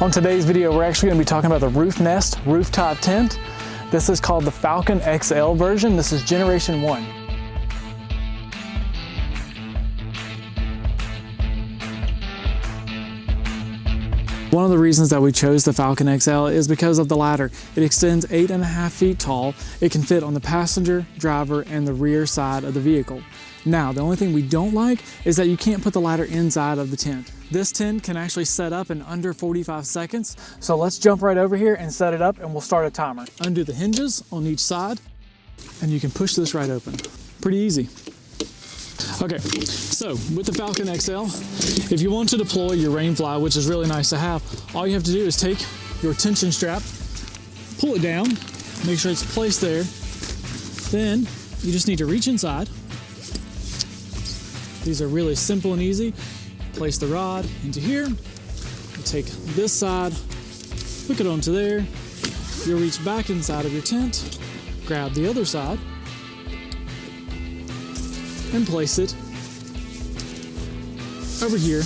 On today's video, we're actually going to be talking about the Roofnest rooftop tent. This is called the Falcon XL version. This is generation 1. One of the reasons that we chose the Falcon XL is because of the ladder. It extends 8.5 feet tall. It can fit on the passenger, driver, and the rear side of the vehicle. Now, the only thing we don't like is that you can't put the ladder inside of the tent. This tent can actually set up in under 45 seconds. So let's jump right over here and set it up, and we'll start a timer. Undo the hinges on each side, and you can push this right open. Pretty easy. Okay, so with the Falcon XL, if you want to deploy your rain fly, which is really nice to have, all you have to do is take your tension strap, pull it down, make sure it's placed there. Then you just need to reach inside. These are really simple and easy. Place the rod into here, take this side, hook it onto there. You'll reach back inside of your tent, grab the other side, and place it over here,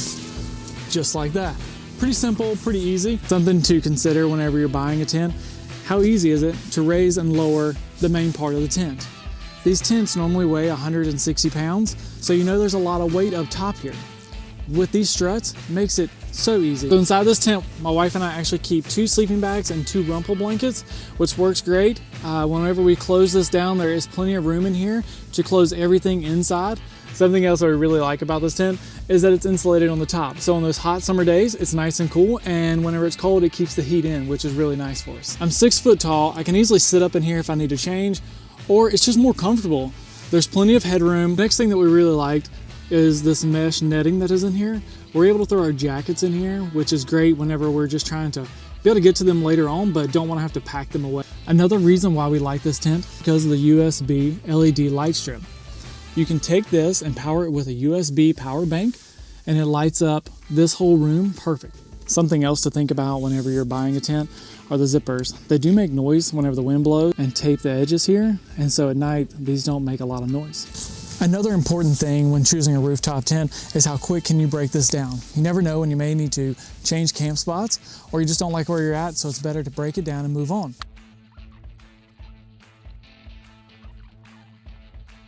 just like that. Pretty simple, pretty easy. Something to consider whenever you're buying a tent. How easy is it to raise and lower the main part of the tent? These tents normally weigh 160 pounds, so you know there's a lot of weight up top here. With these struts, it makes it so easy. So inside this tent, my wife and I actually keep 2 sleeping bags and 2 rumple blankets, which works great. Whenever we close this down, there is plenty of room in here to close everything inside. Something else I really like about this tent is that it's insulated on the top. So on those hot summer days, it's nice and cool, and whenever it's cold, it keeps the heat in, which is really nice for us. I'm 6 foot tall. I can easily sit up in here if I need to change, or it's just more comfortable. There's plenty of headroom. Next thing that we really liked is this mesh netting that is in here. We're able to throw our jackets in here, which is great whenever we're just trying to be able to get to them later on, but don't want to have to pack them away. Another reason why we like this tent is because of the USB LED light strip. You can take this and power it with a USB power bank, and it lights up this whole room perfect. Something else to think about whenever you're buying a tent are the zippers. They do make noise whenever the wind blows, and tape the edges here, and so at night these don't make a lot of noise. Another important thing when choosing a rooftop tent is how quick can you break this down. You never know when you may need to change camp spots, or you just don't like where you're at, so it's better to break it down and move on.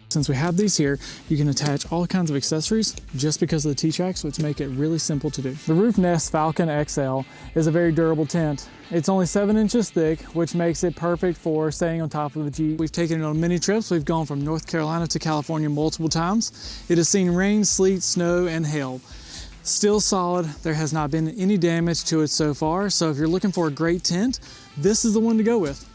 Since we have these here, you can attach all kinds of accessories just because of the T-tracks, which make it really simple to do. The Roofnest Falcon XL is a very durable tent. It's only 7 inches thick, which makes it perfect for staying on top of a Jeep. We've taken it on many trips. We've gone from North Carolina to California multiple times. It has seen rain, sleet, snow, and hail. Still solid. There has not been any damage to it so far. So if you're looking for a great tent, this is the one to go with.